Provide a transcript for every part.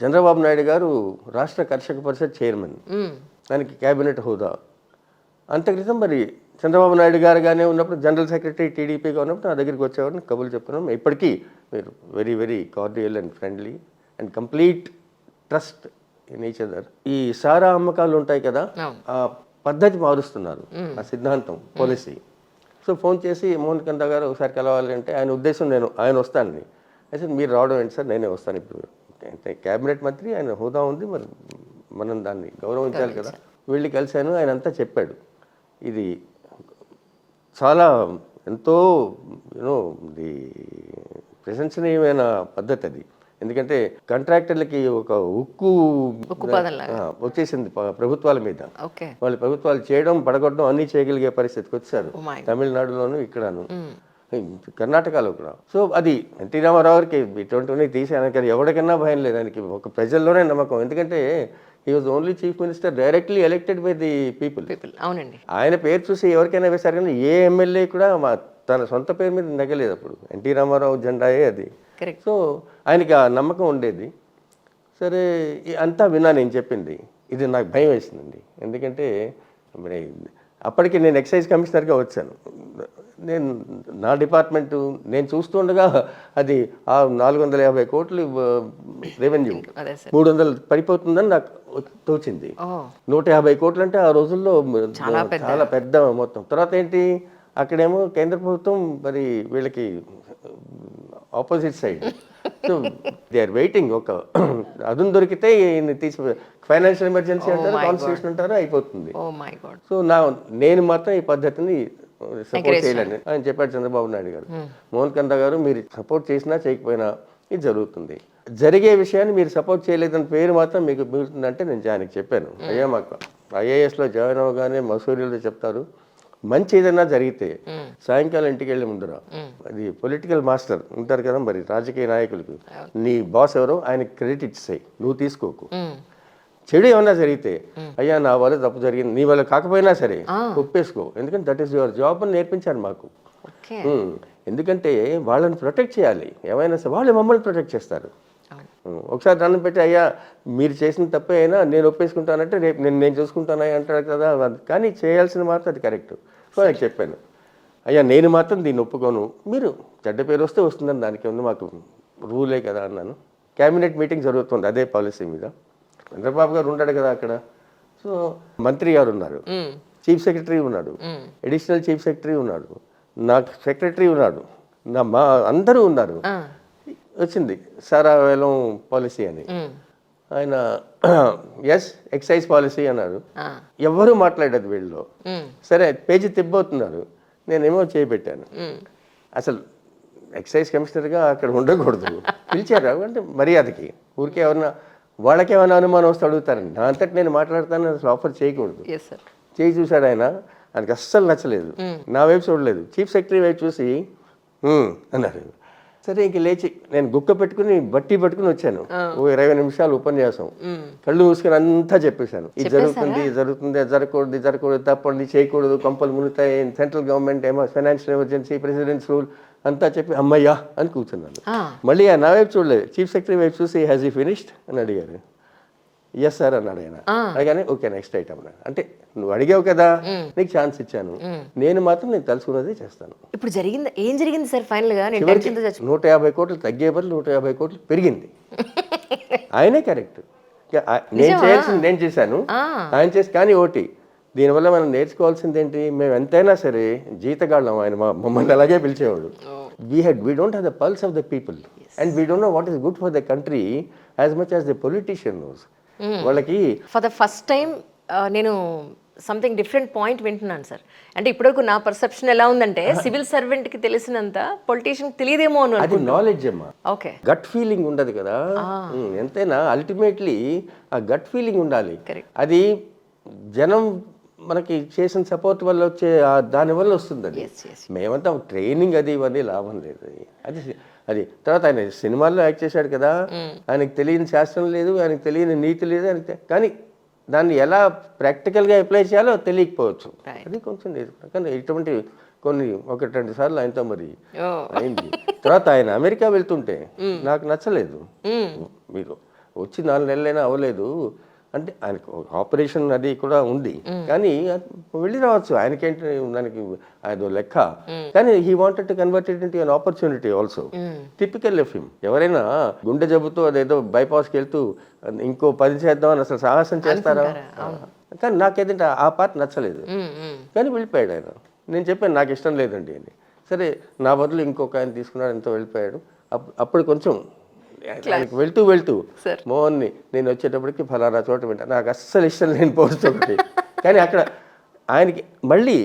చంద్రబాబు నాయుడు గారు రాష్ట్ర కర్షక పరిషత్ చైర్మన్, దానికి క్యాబినెట్ హోదా. అంత క్రితం మరి చంద్రబాబు నాయుడు గారుగానే ఉన్నప్పుడు జనరల్ సెక్రటరీ టీడీపీగా ఉన్నప్పుడు నా దగ్గరికి వచ్చేవాడిని, కబుర్లు చెప్పుకున్నాం. ఇప్పటికీ మీరు very very cordial and friendly and complete trust in each other. ఈ సారా అమ్మకాలు ఉంటాయి కదా, ఆ పద్ధతి మారుస్తున్నారు, ఆ సిద్ధాంతం పాలసీ. సో ఫోన్ చేసి మోహన్ కంద గారు ఒకసారి కలవాలి అంటే ఆయన ఉద్దేశం ఆయన వస్తానని. అయితే మీరు రావడం ఏంటి సార్, నేనే వస్తాను. ఇప్పుడు అంటే క్యాబినెట్ మంత్రి, ఆయన హోదా ఉంది, మరి మనం దాన్ని గౌరవించాలి కదా. వెళ్ళి కలిశాను, ఆయన అంతా చెప్పాడు. ఇది చాలా ఎంతో ది ప్రశంసనీయమైన పద్ధతి అది. ఎందుకంటే కాంట్రాక్టర్లకి ఒక ఉక్కు వచ్చేసింది ప్రభుత్వాల మీద. వాళ్ళు ప్రభుత్వాలు చేయడం, పడగొట్టడం అన్నీ చేయగలిగే పరిస్థితికి వచ్చారు. తమిళనాడులోను, ఇక్కడను, కర్ణాటకలో కూడా. సో అది ఎన్టీ రామారావు గారికి ఇటువంటివన్నీ తీసాను కానీ ఎవరికైనా భయం లేదు. ఆయనకి ఒక ప్రజల్లోనే నమ్మకం. ఎందుకంటే he was only chief minister directly elected by the people. అవునండి. ఆయన పేరు చూసి ఎవరికైనా వేశారు కానీ ఏ ఎమ్మెల్యే కూడా తన సొంత పేరు మీద నగలేదు. అప్పుడు ఎన్టీ రామారావు జెండాయే అది. సో ఆయనకి ఆ నమ్మకం ఉండేది. సరే అంతా విన్నా నేను చెప్పింది. ఇది నాకు భయం వేసిందండి. ఎందుకంటే మరి అప్పటికి నేను ఎక్సైజ్ కమిషనర్గా వచ్చాను. నేను నా డిపార్ట్మెంటు నేను చూస్తుండగా అది ఆ 450 కోట్లు రెవెన్యూ 300 పడిపోతుందని నాకు తోచింది. 150 కోట్లు అంటే ఆ రోజుల్లో చాలా పెద్ద మొత్తం. తర్వాత ఏంటి, అక్కడేమో కేంద్ర ప్రభుత్వం మరి వీళ్ళకి opposite side. So they are waiting. ఒక అదును దొరికితే తీసి ఫైనాన్షియల్ ఎమర్జెన్సీ అంటారు, కాన్స్టిట్యూషన్ అంటారు, అయిపోతుంది. సో నేను మాత్రం ఈ పద్ధతిని సపోర్ట్ చేయాలని ఆయన చెప్పాడు చంద్రబాబు నాయుడు గారు. మోహన్ కంద గారు మీరు సపోర్ట్ చేసినా చేయకపోయినా ఇది జరుగుతుంది. జరిగే విషయాన్ని మీరు సపోర్ట్ చేయలేదని పేరు మాత్రం మీకు మిగులుతుందంటే నేను ఆయనకి చెప్పాను. అయ్యా మాకు ఐఏఎస్లో జాయిన్ అవ్వగానే మసూరిలో చెప్తారు, మంచి ఏదైనా జరిగితే సాయంకాలం ఇంటికి వెళ్ళే ముందర అది పొలిటికల్ మాస్టర్ ఉంటారు కదా, మరి రాజకీయ నాయకులకు నీ బాస్ ఎవరో ఆయనకి క్రెడిట్ ఇచ్చేసాయి, నువ్వు తీసుకోకు. చెడు ఏమన్నా జరిగితే అయ్యా నా వల్ల తప్పు జరిగింది, నీ వల్ల కాకపోయినా సరే ఒప్పేసుకో, ఎందుకంటే దట్ ఈస్ యువర్ జాబ్ అని నేర్పించారు మాకు. ఎందుకంటే వాళ్ళని ప్రొటెక్ట్ చేయాలి. ఏమైనా సరే వాళ్ళు మమ్మల్ని ప్రొటెక్ట్ చేస్తారు. ఒకసారి దండం పెట్టి అయ్యా మీరు చేసిన తప్పే అయినా నేను ఒప్పేసుకుంటానంటే రేపు నేను చూసుకుంటానా అంటారు కదా. కానీ చేయాల్సిన మాత్రం అది కరెక్ట్. సో నాకు చెప్పాను, అయ్యా నేను మాత్రం దీన్ని ఒప్పుకోను, మీరు చెడ్డ పేరు వస్తే వస్తుందని దానికి ఉంది, మాకు రూలే కదా అన్నాను. క్యాబినెట్ మీటింగ్ జరుగుతుంది అదే పాలసీ మీద. చంద్రబాబు గారు ఉన్నాడు కదా అక్కడ. సో మంత్రి గారు ఉన్నారు, చీఫ్ సెక్రటరీ ఉన్నాడు, అడిషనల్ చీఫ్ సెక్రటరీ ఉన్నాడు, నాకు సెక్రటరీ ఉన్నాడు, అందరూ ఉన్నారు. వచ్చింది సారా వేలం పాలసీ అని. ఆయన ఎస్ ఎక్సైజ్ పాలసీ అన్నారు. ఎవరు మాట్లాడేది వీళ్ళు. సరే పేజీ తిబ్బవుతున్నారు, నేనేమో చేపెట్టాను. అసలు ఎక్సైజ్ కమిషనర్గా అక్కడ ఉండకూడదు, పిలిచారు అంటే మర్యాదకి. ఊరికే ఎవరన్నా వాళ్ళకేమైనా అనుమానం వస్తే అడుగుతారండి, నా అంతటి నేను మాట్లాడతాను అసలు ఆఫర్ చేయకూడదు. చేయి చూశాడు ఆయన, ఆయనకి అస్సలు నచ్చలేదు, నా వైపు చూడలేదు, చీఫ్ సెక్రటరీ వైపు చూసి అన్నారు. సరే ఇంక లేచి నేను గుక్క పెట్టుకుని బట్టి పట్టుకుని వచ్చాను. 20 నిమిషాలు ఉపన్యాసం, కళ్ళు మూసుకొని అంతా చెప్పేశాను. ఇది జరుగుతుంది, ఇది జరుగుతుంది, అది జరగకూడదు, ఇది జరగకూడదు, తప్పండి, చేయకూడదు, కంపలు మునుతాయి, సెంట్రల్ గవర్నమెంట్ ఏమో ఫైనాన్షియల్ ఎమర్జెన్సీ, ప్రెసిడెంట్స్ రూల్ అంతా చెప్పి అమ్మయ్యా అని కూర్చున్నాను. మళ్ళీ నా వైపు చూడలేదు, చీఫ్ సెక్రటరీ వైపు చూసి హ్యాజ్ ఈ ఫినిష్డ్ అని అడిగారు. ఎస్ సార్ అన్నాడు ఆయన. అలాగనే ఓకే నెక్స్ట్ ఐటమ్ అన్నాడు. అంటే నువ్వు అడిగావు కదా, నీకు ఛాన్స్ ఇచ్చాను, నేను మాత్రం నీకు తెలుసుకున్నదే చేస్తాను. ఇప్పుడు జరిగింది ఏం జరిగింది సార్ ఫైనల్ గా? 150 కోట్లు తగ్గే బదులు 150 కోట్లు పెరిగింది. ఆయనే కరెక్ట్. నేను చేయాల్సింది నేను చేశాను, ఆయన చేసి. కానీ ఒకటి దీనివల్ల మనం నేర్చుకోవాల్సింది ఏంటి, మేము ఎంతైనా సరే జీతగాళ్ళం. ఆయన మమ్మల్ని అలాగే పిలిచేవాడు. we don't have the pulse of the people and we don't know what is good for the country as much as the politician knows. వాళ్ళకి ఫర్ ద ఫస్ట్ టైం నేను సంథింగ్ డిఫరెంట్ పాయింట్ వింటున్నాను sir. అంటే ఇప్పటివరకు నా perception ఎలా ఉందంటే, civil servant కి తెలిసినంత పొలిటీషియన్ తెలియదేమో అని. అది నాలెడ్జ్ అమ్మా. ఓకే, గట్ ఫీలింగ్ ఉండదు కదా ఎంతైనా. అల్టిమేట్లీ ఆ గట్ ఫీలింగ్ ఉండాలి. అది జనం మనకి చేసిన సపోర్ట్ వల్ల వచ్చే దానివల్ల వస్తుంది. అది మేమంతా ట్రైనింగ్ అది ఇవన్నీ లాభం లేదు. అది అది తర్వాత ఆయన సినిమాల్లో యాక్ట్ చేశాడు కదా, ఆయనకు తెలియని శాస్త్రం లేదు, ఆయనకు తెలియని నీతి లేదు, ఆయనకి కానీ దాన్ని ఎలా ప్రాక్టికల్గా అప్లై చేయాలో తెలియకపోవచ్చు. అది కొంచెం కానీ ఇటువంటి కొన్ని 1-2 సార్లు ఆయనతో మరి అయింది. తర్వాత ఆయన అమెరికా వెళ్తుంటే నాకు నచ్చలేదు. మీరు వచ్చి 4 నెలలైనా అవ్వలేదు అంటే ఆయనకు ఆపరేషన్ అది కూడా ఉంది కానీ వెళ్ళి రావచ్చు ఆయనకేంటి దానికి అదో లెక్క కానీ he wanted to convert it into an opportunity also typical of him. ఎవరైనా గుండె జబ్బుతో అదేదో బైపాస్కి వెళ్తూ ఇంకో 10 చేద్దామని అసలు సాహసం చేస్తారా? కానీ నాకేదంటే ఆ పార్ట్ నచ్చలేదు కానీ వెళ్ళిపోయాడు ఆయన. నేను చెప్పాను నాకు ఇష్టం లేదండి అని. సరే నా బదులు ఇంకొక ఆయన తీసుకున్నాడు ఎంతో వెళ్ళిపోయాడు. అప్పుడు కొంచెం ఆయనకి వెళ్తూ మోహన్ని నేను వచ్చేటప్పటికి ఫలానా చోట వింటా నాకు అస్సలు ఇష్టం లేని పోస్ట్ ఒకటి కానీ అక్కడ ఆయనకి మళ్ళీ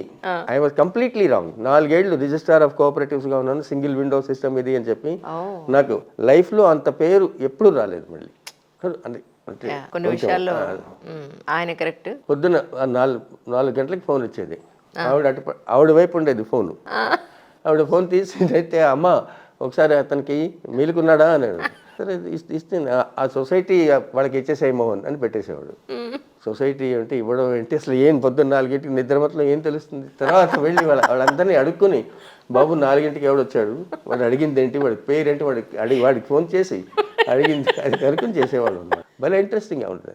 ఐ వాజ్ కంప్లీట్లీ రాంగ్. 4 ఏళ్ళు రిజిస్ట్రార్ ఆఫ్ కోఆపరేటివ్స్గా ఉన్నాను, సింగిల్ విండో సిస్టమ్ ఇది అని చెప్పి నాకు లైఫ్లో అంత పేరు ఎప్పుడు రాలేదు మళ్ళీ. అంటే కొన్ని విషయాల్లో ఆయన కరెక్ట్. పొద్దున 4 గంటలకు ఫోన్ వచ్చేది. ఆవిడ వైపు ఉండేది ఫోను. ఆవిడ ఫోన్ తీసి అయితే అమ్మ ఒకసారి అతనికి మేలుకున్నాడా అన్నాడు. సరే ఇస్తే ఆ సొసైటీ వాళ్ళకి ఇచ్చేసాయి మోహన్ అని పెట్టేసేవాడు. సొసైటీ అంటే ఇవ్వడం ఏంటి అసలు ఏం పొద్దున్న 4 నిద్ర మొత్తం ఏం తెలుస్తుంది. తర్వాత వెళ్ళి వాళ్ళందరినీ అడుక్కుని బాబు 4 ఎవడు వచ్చాడు వాడు అడిగింది ఏంటి వాడి పేరేంటి వాడికి ఫోన్ చేసి అడిగింది అది కనుక్కొని చేసేవాళ్ళు. భలే ఇంట్రెస్టింగ్గా ఉంటుంది.